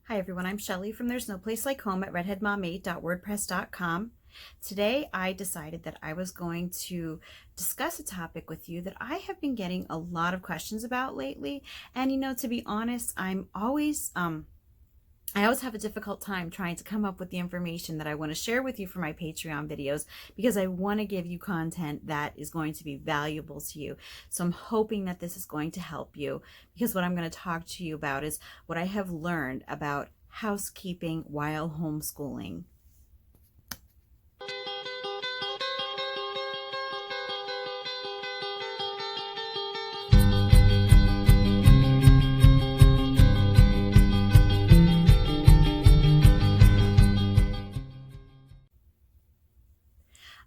Hi everyone, I'm Shelly from There's No Place Like Home at redheadmom8.wordpress.com. Today I decided that I was going to discuss a topic with you that I have been getting a lot of questions about lately. And to be honest, I always have a difficult time trying to come up with the information that I want to share with you for my Patreon videos because I want to give you content that is going to be valuable to you. So I'm hoping that this is going to help you, because what I'm going to talk to you about is what I have learned about housekeeping while homeschooling.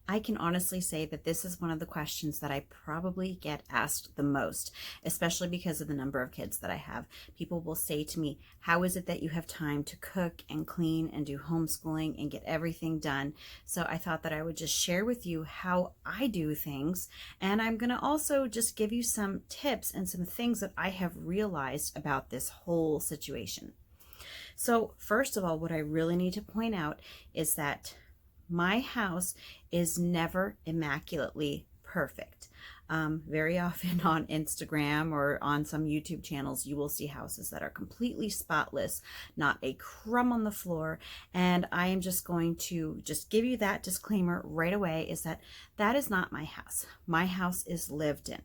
I can honestly say that this is one of the questions that I probably get asked the most, especially because of the number of kids that I have. People will say to me, how is it that you have time to cook and clean and do homeschooling and get everything done? So I thought that I would just share with you how I do things. And I'm going to also just give you some tips and some things that I have realized about this whole situation. So first of all, what I really need to point out is that my house is never immaculately perfect. Very often on Instagram or on some YouTube channels, you will see houses that are completely spotless, not a crumb on the floor. And I am just going to just give you that disclaimer right away, is that that is not my house. My house is lived in.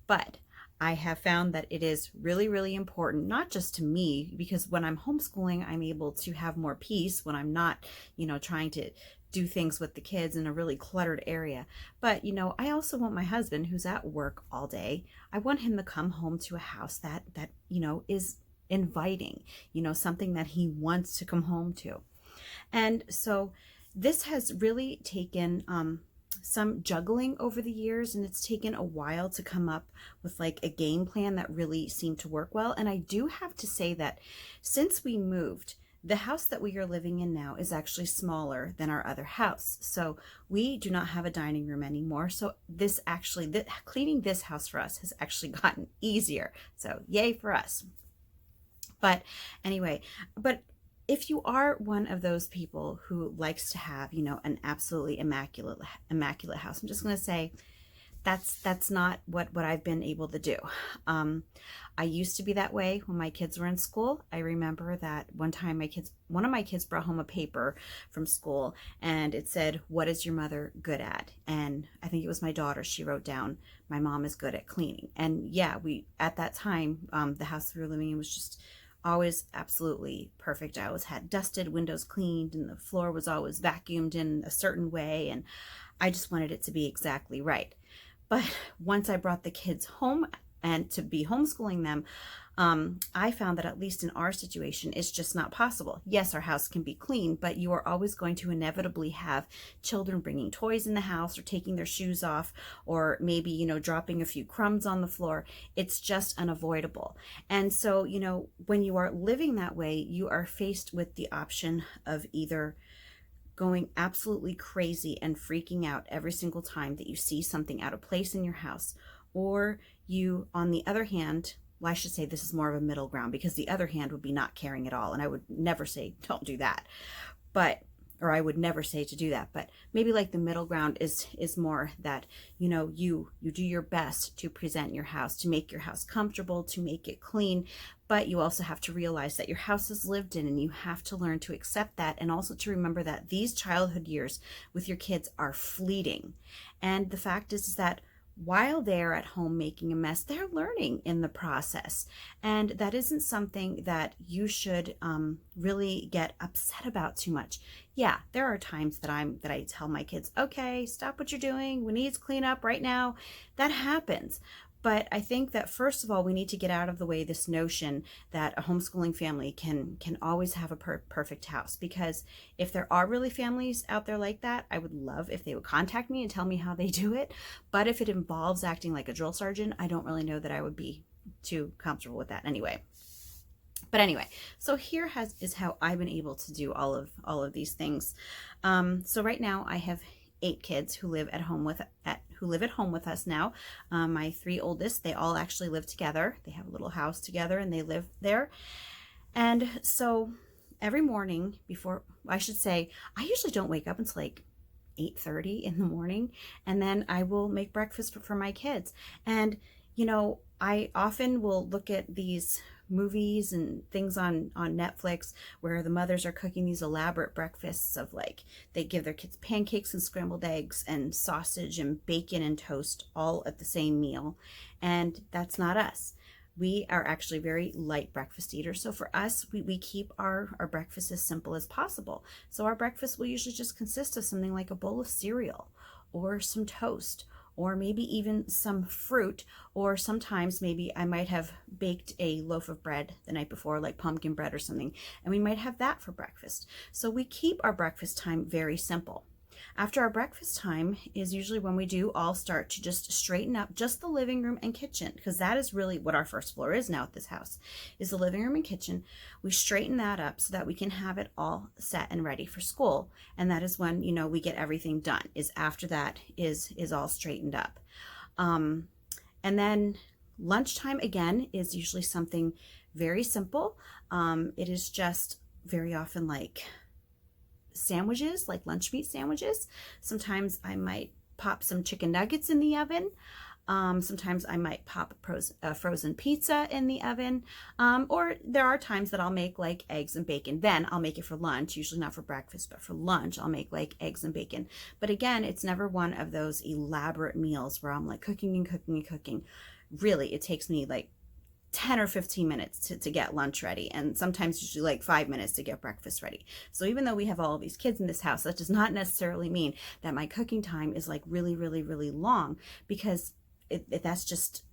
But I have found that it is really, really important, not just to me, because when I'm homeschooling, I'm able to have more peace when I'm not, trying to do things with the kids in a really cluttered area. But, I also want my husband, who's at work all day, I want him to come home to a house that is inviting, something that he wants to come home to. And so this has really taken some juggling over the years, and it's taken a while to come up with like a game plan that really seemed to work well. And I do have to say that since we moved, the house that we are living in now is actually smaller than our other house. So we do not have a dining room anymore. So cleaning this house for us has actually gotten easier. So yay for us. But anyway, if you are one of those people who likes to have, an absolutely immaculate house, I'm just going to say that's not what I've been able to do. I used to be that way when my kids were in school. I remember that one time one of my kids brought home a paper from school, and it said, "What is your mother good at?" And I think it was my daughter. She wrote down, "My mom is good at cleaning." And yeah, at that time, the house we were living in was just always absolutely perfect. I always had dusted, windows cleaned, and the floor was always vacuumed in a certain way, and I just wanted it to be exactly right. But once I brought the kids home and to be homeschooling them, I found that at least in our situation, it's just not possible. Yes, our house can be clean, but you are always going to inevitably have children bringing toys in the house or taking their shoes off, or maybe, dropping a few crumbs on the floor. It's just unavoidable. And so, when you are living that way, you are faced with the option of either going absolutely crazy and freaking out every single time that you see something out of place in your house, or you, on the other hand, well, I should say this is more of a middle ground, because the other hand would be not caring at all. And I would never say don't do that, or I would never say to do that. But maybe like the middle ground is more that, you do your best to present your house, to make your house comfortable, to make it clean. But you also have to realize that your house is lived in, and you have to learn to accept that, and also to remember that these childhood years with your kids are fleeting. And the fact is that while they're at home making a mess, they're learning in the process. And that isn't something that you should really get upset about too much. Yeah, there are times that I tell my kids, okay, stop what you're doing. We need to clean up right now. That happens. But I think that first of all, we need to get out of the way this notion that a homeschooling family can always have a perfect house. Because if there are really families out there like that, I would love if they would contact me and tell me how they do it. But if it involves acting like a drill sergeant, I don't really know that I would be too comfortable with that anyway. But anyway, so here is how I've been able to do all of these things. So right now I have 8 kids who live at home with us now. My 3 oldest, they all actually live together. They have a little house together and they live there. And so every morning before, I should say, I usually don't wake up until like 8:30 in the morning, and then I will make breakfast for my kids. And I often will look at these movies and things on Netflix where the mothers are cooking these elaborate breakfasts of, like, they give their kids pancakes and scrambled eggs and sausage and bacon and toast all at the same meal. And that's not us. We are actually very light breakfast eaters. So for us, we keep our breakfast as simple as possible. So our breakfast will usually just consist of something like a bowl of cereal or some toast, or maybe even some fruit, or sometimes maybe I might have baked a loaf of bread the night before, like pumpkin bread or something, and we might have that for breakfast. So we keep our breakfast time very simple. After our breakfast time is usually when we do all start to just straighten up just the living room and kitchen, because that is really what our first floor is now at this house, is the living room and kitchen. We straighten that up so that we can have it all set and ready for school. And that is when, we get everything done, is after that is all straightened up. And then lunchtime, again, is usually something very simple. It is just very often like sandwiches, like lunch meat sandwiches. Sometimes I might pop some chicken nuggets in the oven. Sometimes I might pop a frozen pizza in the oven. Or there are times that I'll make like eggs and bacon. Then I'll make it for lunch, usually not for breakfast, but for lunch I'll make like eggs and bacon. But again, it's never one of those elaborate meals where I'm like cooking and cooking and cooking. Really, it takes me like 10 or 15 minutes to get lunch ready, and sometimes usually like 5 minutes to get breakfast ready. So even though we have all of these kids in this house, that does not necessarily mean that my cooking time is like really, really, really long, because that's just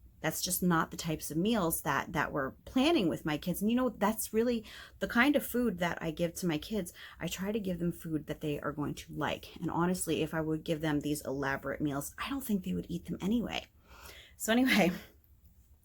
not the types of meals that we're planning with my kids. And that's really the kind of food that I give to my kids. I try to give them food that they are going to like. And honestly, if I would give them these elaborate meals, I don't think they would eat them anyway. So anyway,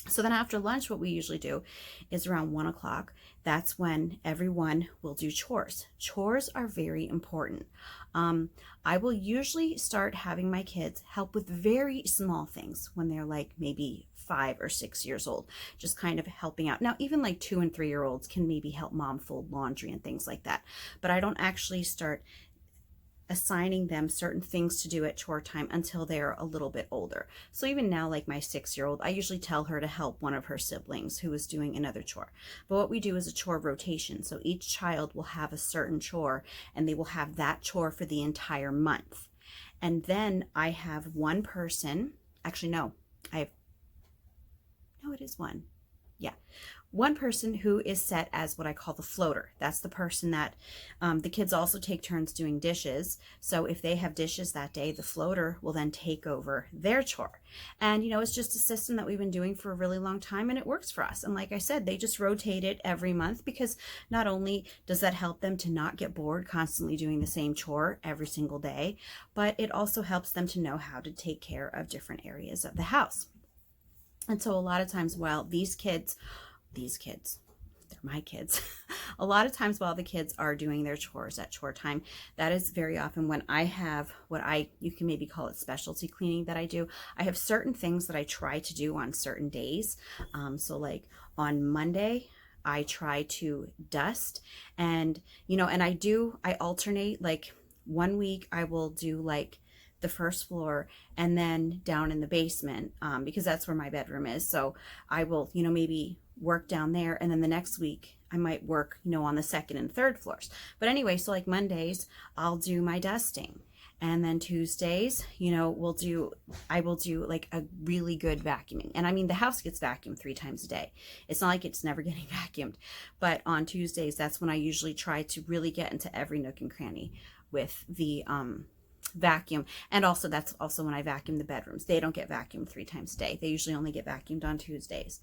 so then after lunch, what we usually do is around 1 o'clock. That's when everyone will do chores. Chores are very important. I will usually start having my kids help with very small things when they're like maybe 5 or 6 years old, just kind of helping out. Now, even like 2 and 3 year olds can maybe help mom fold laundry and things like that. But I don't actually start assigning them certain things to do at chore time until they're a little bit older. So even now, like my 6-year-old, I usually tell her to help one of her siblings who is doing another chore. But what we do is a chore rotation. So each child will have a certain chore, and they will have that chore for the entire month. And then I have one person, actually, no, it is one. Yeah. One person who is set as what I call the floater. That's the person that the kids also take turns doing dishes. So if they have dishes that day, the floater will then take over their chore. And, it's just a system that we've been doing for a really long time, and it works for us. And like I said, they just rotate it every month, because not only does that help them to not get bored constantly doing the same chore every single day, but it also helps them to know how to take care of different areas of the house. And so a lot of times while these kids, they're my kids, a lot of times while the kids are doing their chores at chore time, that is very often when I have you can maybe call it specialty cleaning that I do. I have certain things that I try to do on certain days. So like on Monday, I try to dust, and, and I alternate. Like 1 week I will do like the first floor and then down in the basement, because that's where my bedroom is. So I will, maybe work down there, and then the next week I might work, on the second and third floors. But anyway, so like Mondays, I'll do my dusting. And then Tuesdays, I will do like a really good vacuuming. And I mean, the house gets vacuumed 3 times a day. It's not like it's never getting vacuumed. But on Tuesdays, that's when I usually try to really get into every nook and cranny with the vacuum. And also, that's also when I vacuum the bedrooms. They don't get vacuumed 3 times a day. They usually only get vacuumed on Tuesdays.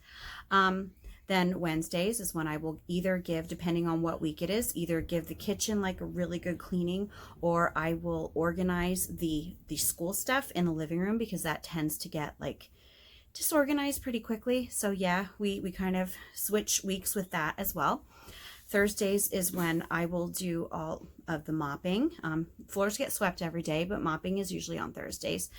Then Wednesdays is when I will either give, depending on what week it is, either give the kitchen like a really good cleaning, or I will organize the school stuff in the living room, because that tends to get like disorganized pretty quickly. So yeah, we kind of switch weeks with that as well. Thursdays is when I will do all of the mopping. Floors get swept every day, but mopping is usually on Thursdays.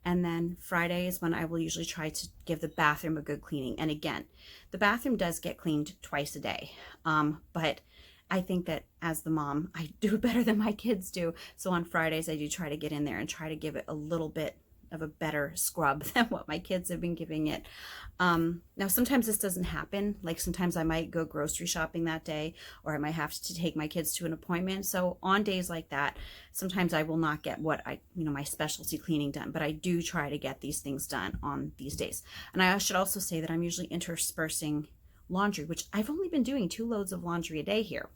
And then Friday is when I will usually try to give the bathroom a good cleaning. And again, the bathroom does get cleaned twice a day. But I think that as the mom, I do better than my kids do. So on Fridays, I do try to get in there and try to give it a little bit of a better scrub than what my kids have been giving it. Now, sometimes this doesn't happen. Like sometimes I might go grocery shopping that day, or I might have to take my kids to an appointment. So on days like that, sometimes I will not get what my specialty cleaning done, but I do try to get these things done on these days. And I should also say that I'm usually interspersing laundry, which I've only been doing 2 loads of laundry a day here.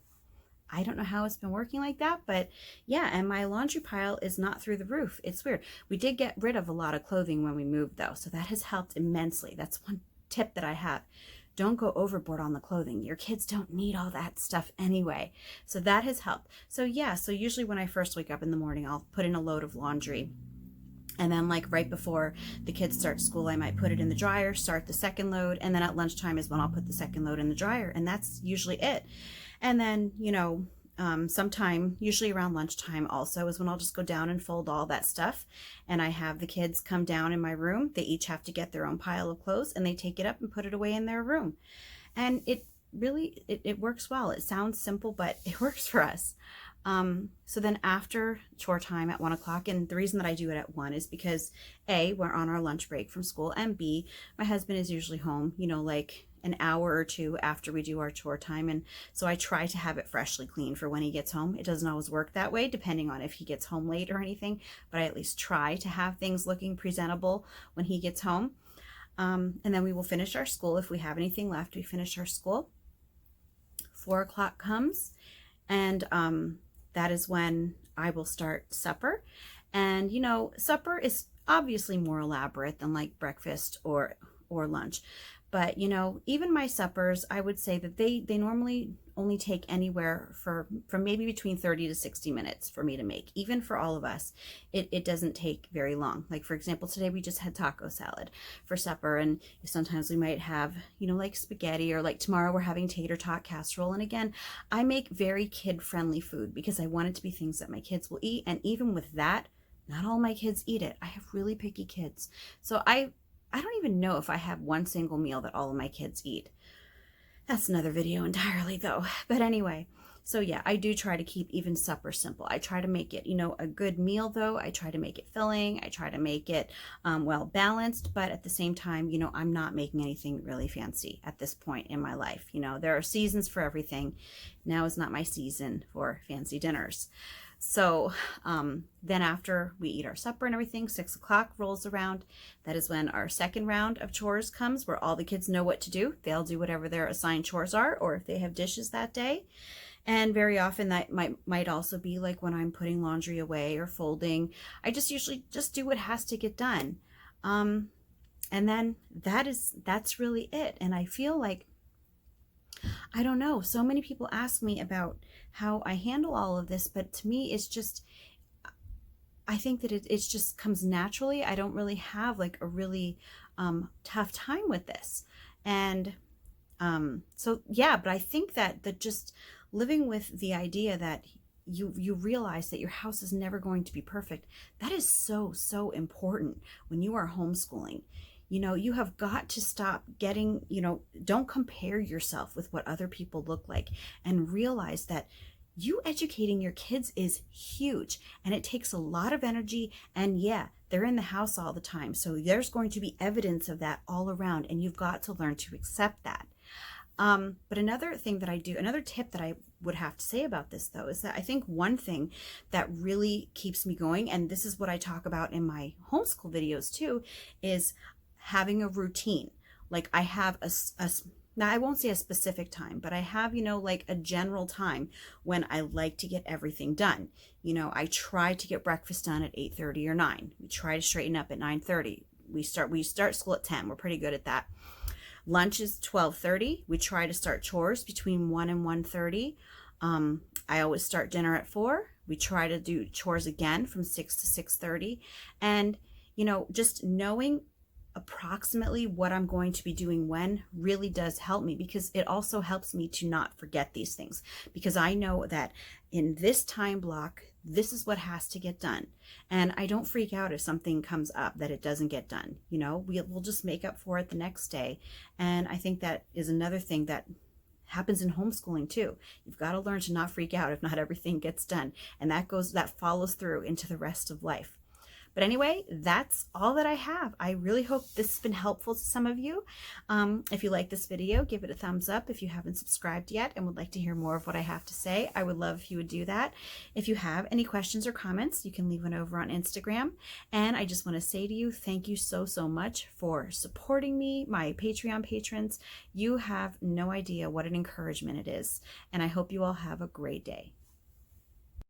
I don't know how it's been working like that, but yeah, and my laundry pile is not through the roof. It's weird. We did get rid of a lot of clothing when we moved though, so that has helped immensely. That's one tip that I have. Don't go overboard on the clothing. Your kids don't need all that stuff anyway. So that has helped. So yeah, so usually when I first wake up in the morning, I'll put in a load of laundry. And then like right before the kids start school, I might put it in the dryer, start the second load, and then at lunchtime is when I'll put the second load in the dryer, and that's usually it. And then, sometime, usually around lunchtime also, is when I'll just go down and fold all that stuff. And I have the kids come down in my room. They each have to get their own pile of clothes, and they take it up and put it away in their room. And it really, it works well. It sounds simple, but it works for us. So then after chore time at 1 o'clock, and the reason that I do it at 1 is because A, we're on our lunch break from school, and B, my husband is usually home, like an hour or 2 after we do our chore time. And so I try to have it freshly clean for when he gets home. It doesn't always work that way, depending on if he gets home late or anything, but I at least try to have things looking presentable when he gets home. And then we will finish our school. If we have anything left, we finish our school. 4 o'clock comes, and that is when I will start supper. And, supper is obviously more elaborate than like breakfast or lunch. But, even my suppers, I would say that they normally only take anywhere from maybe between 30 to 60 minutes for me to make. Even for all of us, it doesn't take very long. Like, for example, today we just had taco salad for supper, and sometimes we might have, like spaghetti, or like tomorrow we're having tater tot casserole. And again, I make very kid-friendly food because I want it to be things that my kids will eat. And even with that, not all my kids eat it. I have really picky kids. So I don't even know if I have one single meal that all of my kids eat. That's another video entirely though. But anyway, so yeah, I do try to keep even supper simple. I try to make it, a good meal though. I try to make it filling. I try to make it well balanced, but at the same time, I'm not making anything really fancy at this point in my life. There are seasons for everything. Now is not my season for fancy dinners. So then after we eat our supper and everything, 6 o'clock rolls around. That is when our second round of chores comes, where all the kids know what to do. They'll do whatever their assigned chores are, or if they have dishes that day. And very often that might also be like when I'm putting laundry away or folding. I just usually just do what has to get done. And then that's really it. And I feel like, I don't know, so many people ask me about how I handle all of this, but to me, it's just, I think that it just comes naturally. I don't really have like a really tough time with this. And so, yeah, but I think that just living with the idea that you realize that your house is never going to be perfect, that is so, so important when you are homeschooling. You have got to stop getting, don't compare yourself with what other people look like, and realize that you educating your kids is huge, and it takes a lot of energy. And yeah, they're in the house all the time. So there's going to be evidence of that all around, and you've got to learn to accept that. But another thing that I do, another tip that I would have to say about this though, is that I think one thing that really keeps me going, and this is what I talk about in my homeschool videos too, is having a routine. Like I have now I won't say a specific time, but I have, like a general time when I like to get everything done. I try to get breakfast done at 8:30 or 9. We try to straighten up at 9:30. We start school at 10. We're pretty good at that. Lunch is 12:30. We try to start chores between 1 and 1:30. I always start dinner at 4. We try to do chores again from 6 to 6:30. And, just knowing approximately what I'm going to be doing when really does help me, because it also helps me to not forget these things, because I know that in this time block, this is what has to get done. And I don't freak out if something comes up that it doesn't get done. You know, we'll just make up for it the next day. And I think that is another thing that happens in homeschooling too. You've got to learn to not freak out if not everything gets done. And that follows through into the rest of life. But anyway, that's all that I have. I really hope this has been helpful to some of you. If you like this video, give it a thumbs up. If you haven't subscribed yet and would like to hear more of what I have to say, I would love if you would do that. If you have any questions or comments, you can leave one over on Instagram. And I just want to say to you, thank you so, so much for supporting me, my Patreon patrons. You have no idea what an encouragement it is. And I hope you all have a great day.